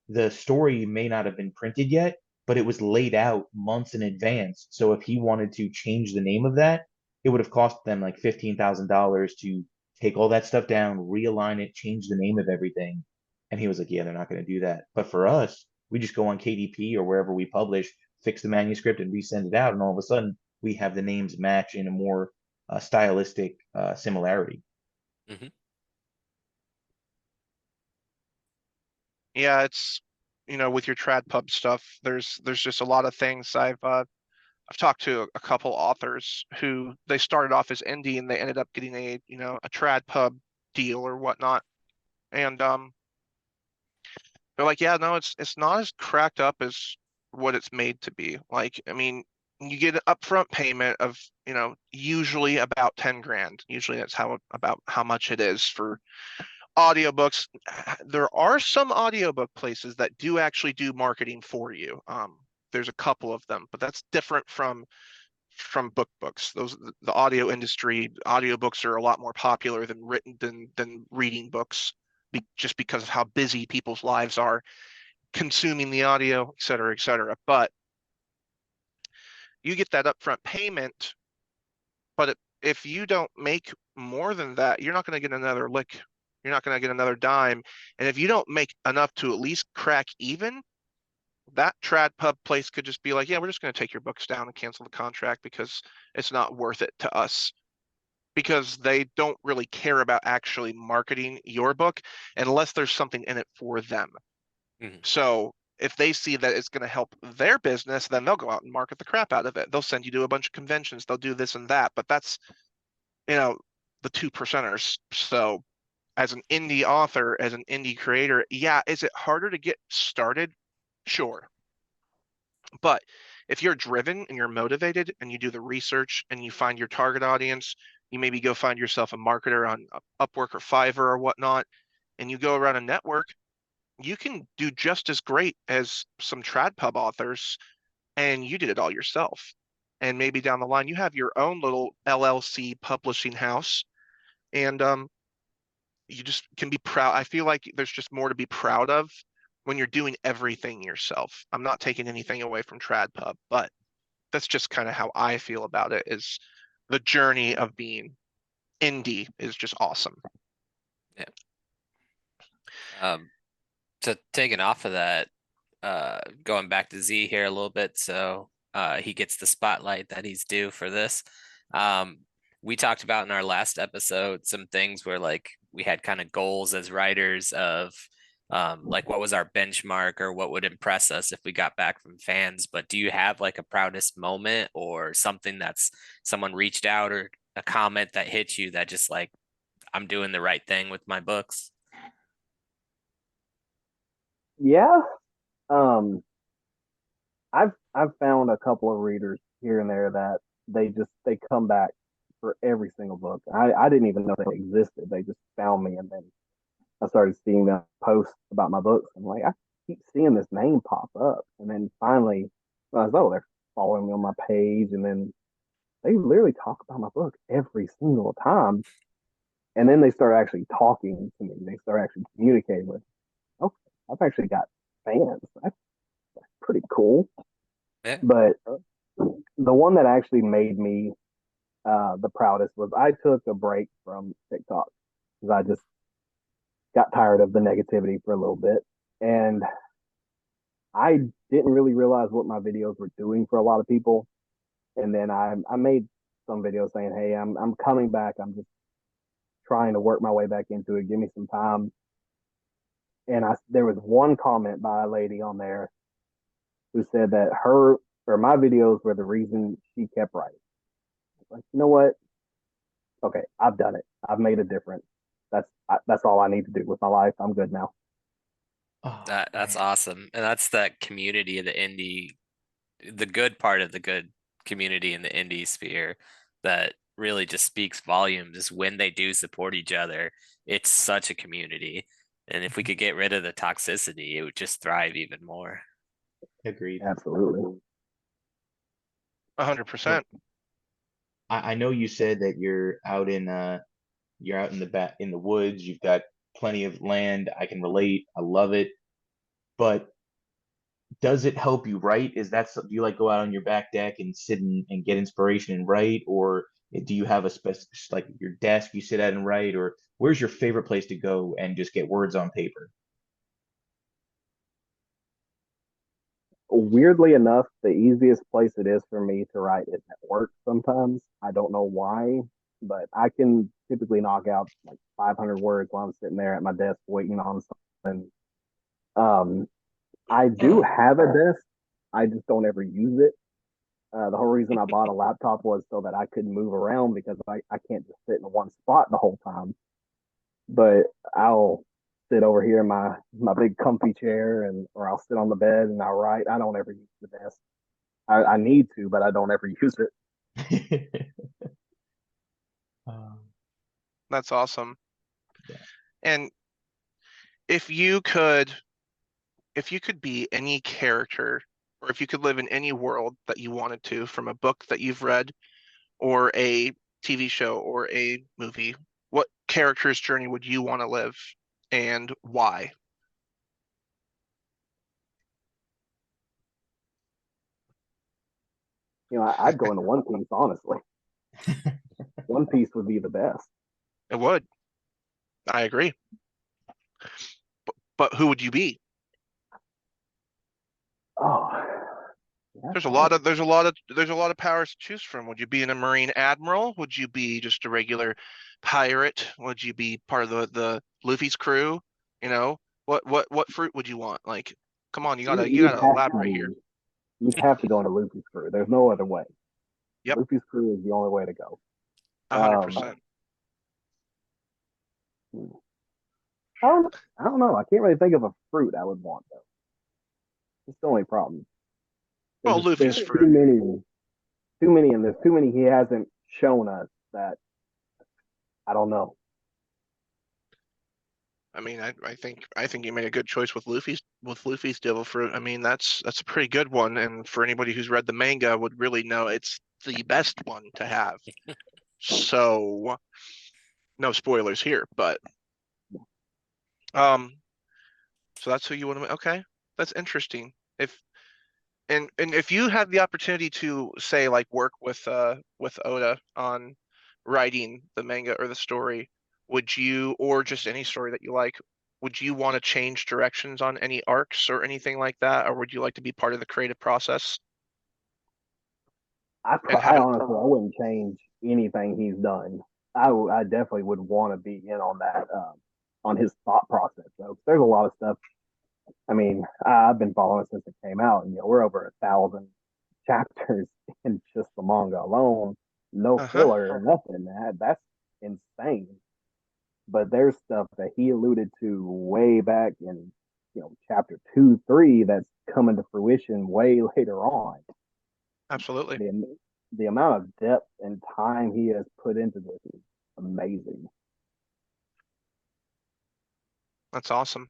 the story may not have been printed yet, but it was laid out months in advance. So if he wanted to change the name of that, it would have cost them like $15,000 to take all that stuff down, realign it, change the name of everything." And he was like, "Yeah, they're not going to do that." But for us, we just go on KDP or wherever we publish, fix the manuscript, and resend it out. And all of a sudden, we have the names match in a more stylistic similarity. Mm-hmm. Yeah, it's with your trad pub stuff, there's just a lot of things. I've talked to a couple authors who they started off as indie and they ended up getting a trad pub deal or whatnot. And they're like, yeah, no, it's not as cracked up as what it's made to be. Like, I mean, you get an upfront payment of, usually about 10 grand. Usually that's about how much it is for audiobooks. There are some audiobook places that do actually do marketing for you. There's a couple of them, but that's different from books. The audio industry, audiobooks are a lot more popular than reading books, just because of how busy people's lives are consuming the audio, et cetera, et cetera. But you get that upfront payment, but if you don't make more than that, you're not going to get another lick. You're not going to get another dime. And if you don't make enough to at least crack even, that trad pub place could just be like, yeah, we're just going to take your books down and cancel the contract because it's not worth it to us. Because they don't really care about actually marketing your book unless there's something in it for them. Mm-hmm. So if they see that it's going to help their business, then they'll go out and market the crap out of it. They'll send you to a bunch of conventions. They'll do this and that. But that's, the 2%ers. So as an indie author, as an indie creator, yeah, is it harder to get started? Sure. But if you're driven and you're motivated and you do the research and you find your target audience, you maybe go find yourself a marketer on Upwork or Fiverr or whatnot, and you go around a network, you can do just as great as some trad pub authors, and you did it all yourself. And maybe down the line, you have your own little LLC publishing house, and you just can be proud. I feel like there's just more to be proud of when you're doing everything yourself. I'm not taking anything away from trad pub, but that's just kind of how I feel about it. Is the journey of being indie is just awesome. Yeah. So taking off of that, going back to Z here a little bit, so he gets the spotlight that he's due for this. We talked about in our last episode some things where like we had kind of goals as writers of like what was our benchmark or what would impress us if we got back from fans. But do you have like a proudest moment or something that's someone reached out or a comment that hit you that just like, I'm doing the right thing with my books? Yeah. Um, I've found a couple of readers here and there that they come back for every single book. I didn't even know they existed. They just found me, and then I started seeing them post about my books. I'm like, I keep seeing this name pop up, and then finally, I was, oh, they're following me on my page, and then they literally talk about my book every single time. And then they start actually talking to me. They start actually communicating with, okay, I've actually got fans. That's pretty cool. Yeah. But the one that actually made me the proudest was I took a break from TikTok because I just got tired of the negativity for a little bit. And I didn't really realize what my videos were doing for a lot of people. And then I made some videos saying, hey, I'm coming back. I'm just trying to work my way back into it. Give me some time. And there was one comment by a lady on there who said that her or my videos were the reason she kept writing. Like, you know what? Okay, I've done it. I've made a difference. That's all I need to do with my life. I'm good now. Oh, That's man. awesome. And that's that community of the indie, the good part of the good community in the indie sphere that really just speaks volumes is when they do support each other. It's such a community. And if we could get rid of the toxicity, it would just thrive even more. Agreed. Absolutely. 100%. I know you said that you're out in the in the woods. You've got plenty of land. I can relate. I love it. But does it help you write? Do you like go out on your back deck and sit and get inspiration and write, or do you have a like your desk you sit at and write, or where's your favorite place to go and just get words on paper? Weirdly enough, the easiest place it is for me to write is at work sometimes. I don't know why, but I can typically knock out like 500 words while I'm sitting there at my desk waiting on something. Um, I do have a desk. I just don't ever use it. The whole reason I bought a laptop was so that I could move around because I can't just sit in one spot the whole time. But I'll sit over here in my big comfy chair and or I'll sit on the bed and I'll write. I don't ever use the desk. I need to, but I don't ever use it. Um, That's awesome. Yeah. And if you could be any character, or if you could live in any world that you wanted to, from a book that you've read or a TV show or a movie, what character's journey would you want to live and why? I'd go into One Piece, honestly. One Piece would be the best. It would. I agree. But who would you be? Oh, There's a lot of powers to choose from. Would you be a Marine admiral? Would you be just a regular pirate? Would you be part of the Luffy's crew? You know, what fruit would you want? Like, come on, you you'd gotta have elaborate here. to you'd have to go into Luffy's crew. There's no other way. Yep, Luffy's crew is the only way to go. 100%. I don't know. I can't really think of a fruit I would want though. It's the only problem. Well, Luffy's There's fruit. too many, and there's too many he hasn't shown us that I don't know. I mean, I think you made a good choice with Luffy's devil fruit. I mean, that's a pretty good one, and for anybody who's read the manga would really know it's the best one to have. So, no spoilers here, but um, so that's who you want to. Okay, that's interesting. And if you had the opportunity to say like work with Oda on writing the manga or the story, would you, or just any story that you like, would you want to change directions on any arcs or anything like that, or would you like to be part of the creative process and I have an honestly I wouldn't change anything he's done. I definitely would want to be in on that. on his thought process. So there's a lot of stuff. I mean, I've been following since it came out, and we're over 1,000 chapters in just the manga alone. No filler, nothing. That's insane. But there's stuff that he alluded to way back in, chapter 2, 3 that's coming to fruition way later on. Absolutely. The amount of depth and time he has put into this is amazing. That's awesome.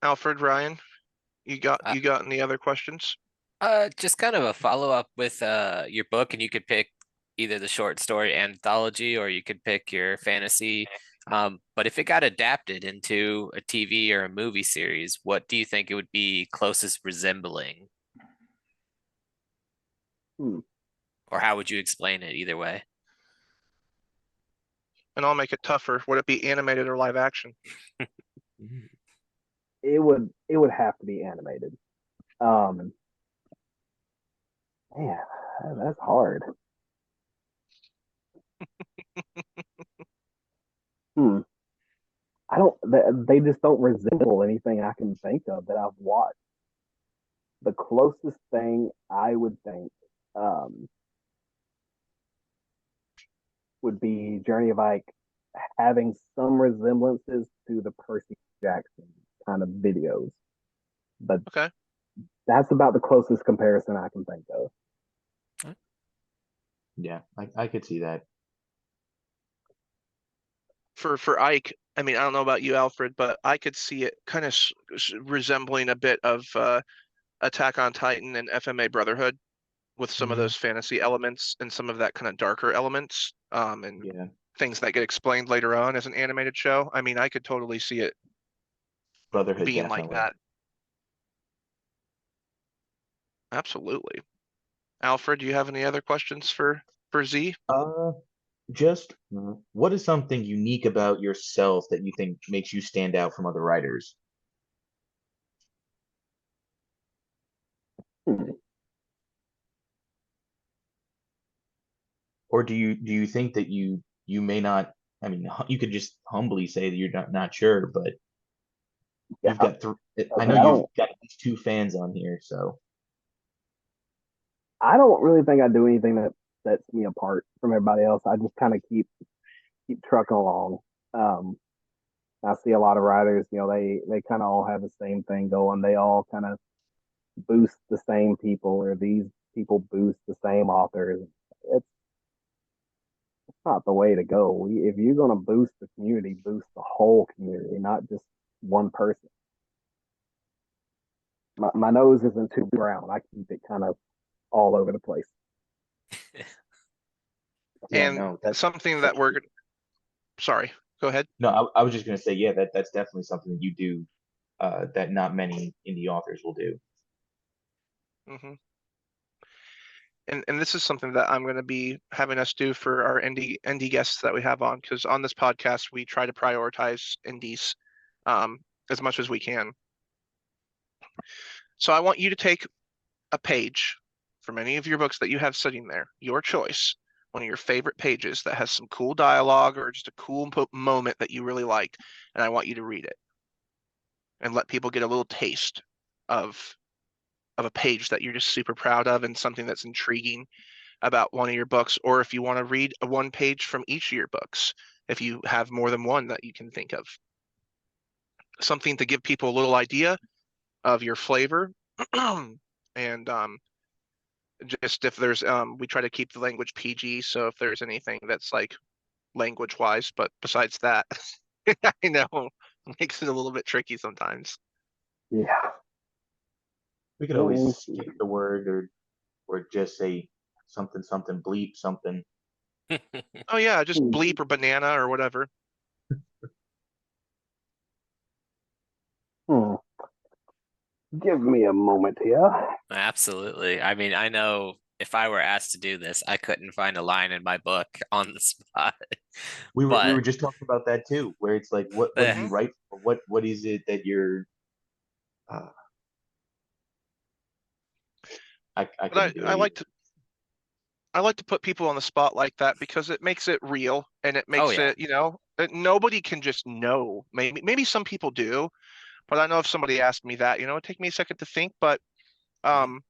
Alfred, Ryan, you got any other questions? Just kind of a follow-up with your book, and you could pick either the short story anthology or you could pick your fantasy. But if it got adapted into a TV or a movie series, what do you think it would be closest resembling? Or how would you explain it either way? And I'll make it tougher. Would it be animated or live action? It would have to be animated. Man, that's hard. I don't. They just don't resemble anything I can think of that I've watched. The closest thing I would think would be Journey of Ike having some resemblances to the Percy Jackson kind of videos, but that's about the closest comparison I can think of. Yeah, I could see that. For Ike, I mean, I don't know about you, Alfred, but I could see it kind of resembling a bit of Attack on Titan and FMA Brotherhood, with some of those fantasy elements and some of that kind of darker elements, and things that get explained later on as an animated show. I mean, I could totally see it Brotherhood being definitely. like that. Absolutely. Alfred, do you have any other questions for Z? Just what is something unique about yourself that you think makes you stand out from other writers? Or do you think that you may not? I mean, you could just humbly say that you're not sure, but you've got I know you've got at least 2 fans on here, so I don't really think I do anything that sets me apart from everybody else. I just kind of keep trucking along. I see a lot of writers, they kind of all have the same thing going. They all kind of boost the same people, or these people boost the same authors. It's not the way to go. If you're going to boost the community, boost the whole community, not just one person. My nose isn't too brown. I keep it kind of all over the place. And something that we're sorry, go ahead. No, I was just going to say, yeah, that's definitely something that you do that not many indie authors will do. And this is something that I'm going to be having us do for our indie guests that we have on, because on this podcast we try to prioritize indies as much as we can. So I want you to take a page from any of your books that you have sitting there, your choice, one of your favorite pages that has some cool dialogue or just a cool moment that you really liked, and I want you to read it and let people get a little taste of a page that you're just super proud of and something that's intriguing about one of your books. Or if you want to read one page from each of your books, if you have more than one that you can think of, something to give people a little idea of your flavor. And just if there's we try to keep the language PG, so if there's anything that's like language wise, but besides that, I know it makes it a little bit tricky sometimes. Yeah, we could always skip the word or just say something bleep something. Oh yeah, just bleep or banana or whatever. Give me a moment here. Absolutely. I mean, I know if I were asked to do this, I couldn't find a line in my book on the spot. We were just talking about that too, where it's like, what do you write for? What is it that you're? I like to. I like to put people on the spot like that because it makes it real and it Oh, makes yeah. it, that nobody can just know. Maybe some people do, but I know if somebody asked me that, it'd take me a second to think. But Mhm.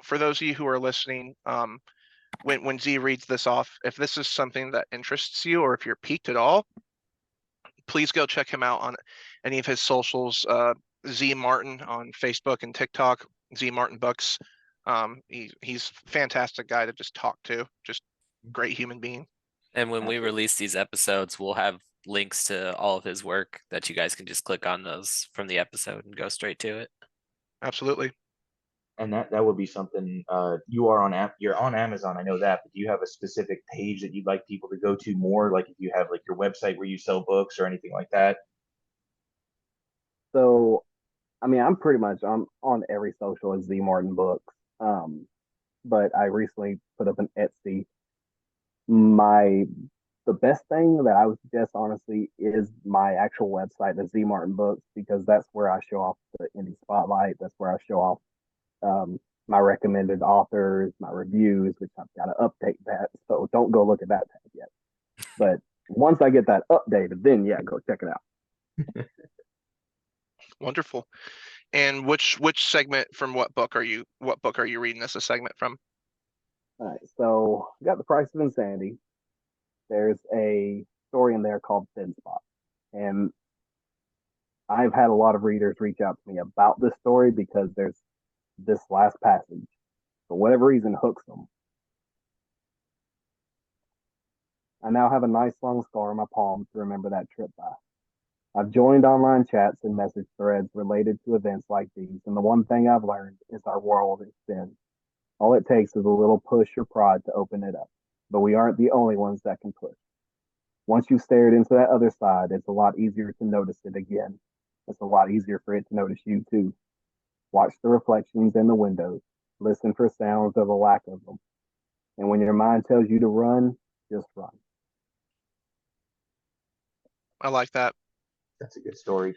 for those of you who are listening, when Z reads this off, if this is something that interests you or if you're piqued at all, please go check him out on any of his socials. Z Martin on Facebook and TikTok. Z Martin Books. He's a fantastic guy to just talk to. Just great human being. And when we Absolutely. release these episodes, we'll have links to all of his work that you guys can just click on those from the episode and go straight to it. Absolutely. And that would be something. You're on Amazon, I know that, but do you have a specific page that you'd like people to go to more? Like if you have like your website where you sell books or anything like that? So, I mean, I'm pretty much on every social as Z Martin Books. But I recently put up an Etsy. The best thing that I would suggest, honestly, is my actual website, the Z Martin Books, because that's where I show off the indie spotlight. That's where I show off my recommended authors, my reviews, which I've got to update that. So don't go look at that tab yet. But once I get that updated, then yeah, go check it out. Wonderful. And which segment from what book are you reading as a segment from? All right, so we got The Price of Insanity. There's a story in there called Thin Spot. And I've had a lot of readers reach out to me about this story because there's this last passage, for whatever reason, hooks them. I now have a nice long scar on my palm to remember that trip by. I've joined online chats and message threads related to events like these, and the one thing I've learned is our world is thin. All it takes is a little push or prod to open it up, but we aren't the only ones that can push. Once you've stared into that other side, it's a lot easier to notice it again. It's a lot easier for it to notice you too. Watch the reflections in the windows. Listen for sounds of a lack of them. And when your mind tells you to run, just run. I like that. That's a good story.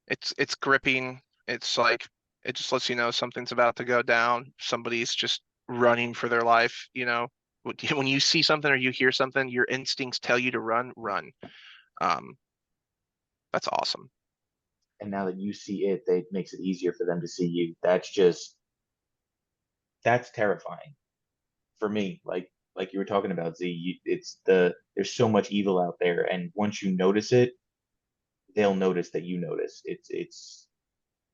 It's gripping. It's like it just lets you know something's about to go down. Somebody's just running for their life. When you see something or you hear something, your instincts tell you to run. Um, that's awesome. And now that you see it, it makes it easier for them to see you. That's terrifying for me. Like you were talking about, Z. There's so much evil out there, and once you notice it, they'll notice that you notice. It's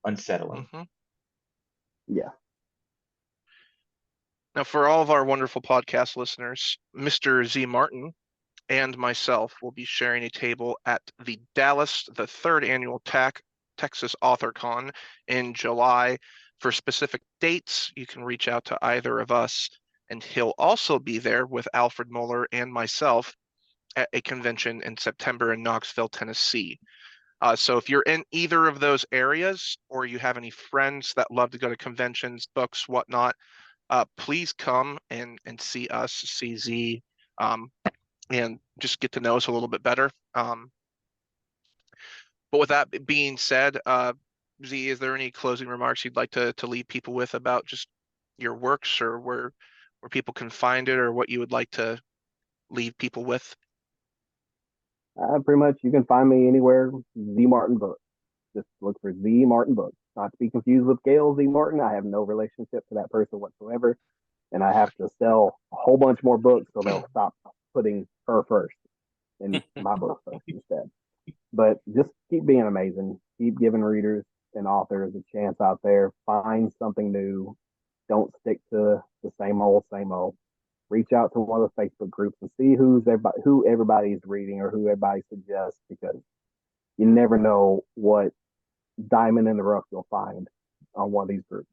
unsettling. Hmm. Yeah. Now, for all of our wonderful podcast listeners, Mr. Z Martin and myself will be sharing a table at the Dallas, the third annual Texas AuthorCon in July. For specific dates, you can reach out to either of us, and he'll also be there with Alfred Muller and myself at a convention in September in Knoxville, Tennessee. So if you're in either of those areas or you have any friends that love to go to conventions, books, whatnot, please come and see us, see Z, and just get to know us a little bit better. But with that being said, Z, is there any closing remarks you'd like to leave people with about just your works or where people can find it or what you would like to leave people with? Pretty much you can find me anywhere, Z Martin Books. Just look for Z Martin Books. Not to be confused with Gail Z Martin. I have no relationship to that person whatsoever. And I have to sell a whole bunch more books so they'll stop putting her first in my book first instead. But just keep being amazing. Keep giving readers and authors a chance out there. Find something new. Don't stick to the same old, same old. Reach out to one of the Facebook groups and see who everybody's reading or who everybody suggests, because you never know what diamond in the rough you'll find on one of these groups.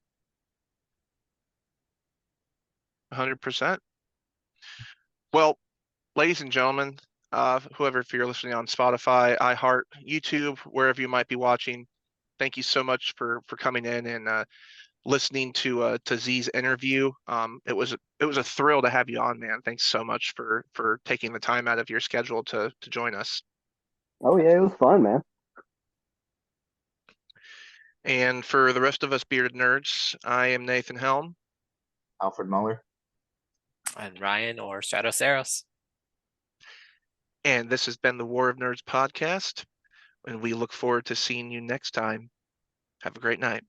100%. Well, ladies and gentlemen, whoever, if you're listening on Spotify, iHeart, YouTube, wherever you might be watching, thank you so much for coming in and listening to Z's interview. It was a thrill to have you on, man. Thanks so much for taking the time out of your schedule to join us. Oh yeah, it was fun, man. And for the rest of us bearded nerds, I am Nathan Helm. Alfred Muller. And Ryan or Stratoceros. And this has been the War of Nerds podcast, and we look forward to seeing you next time. Have a great night.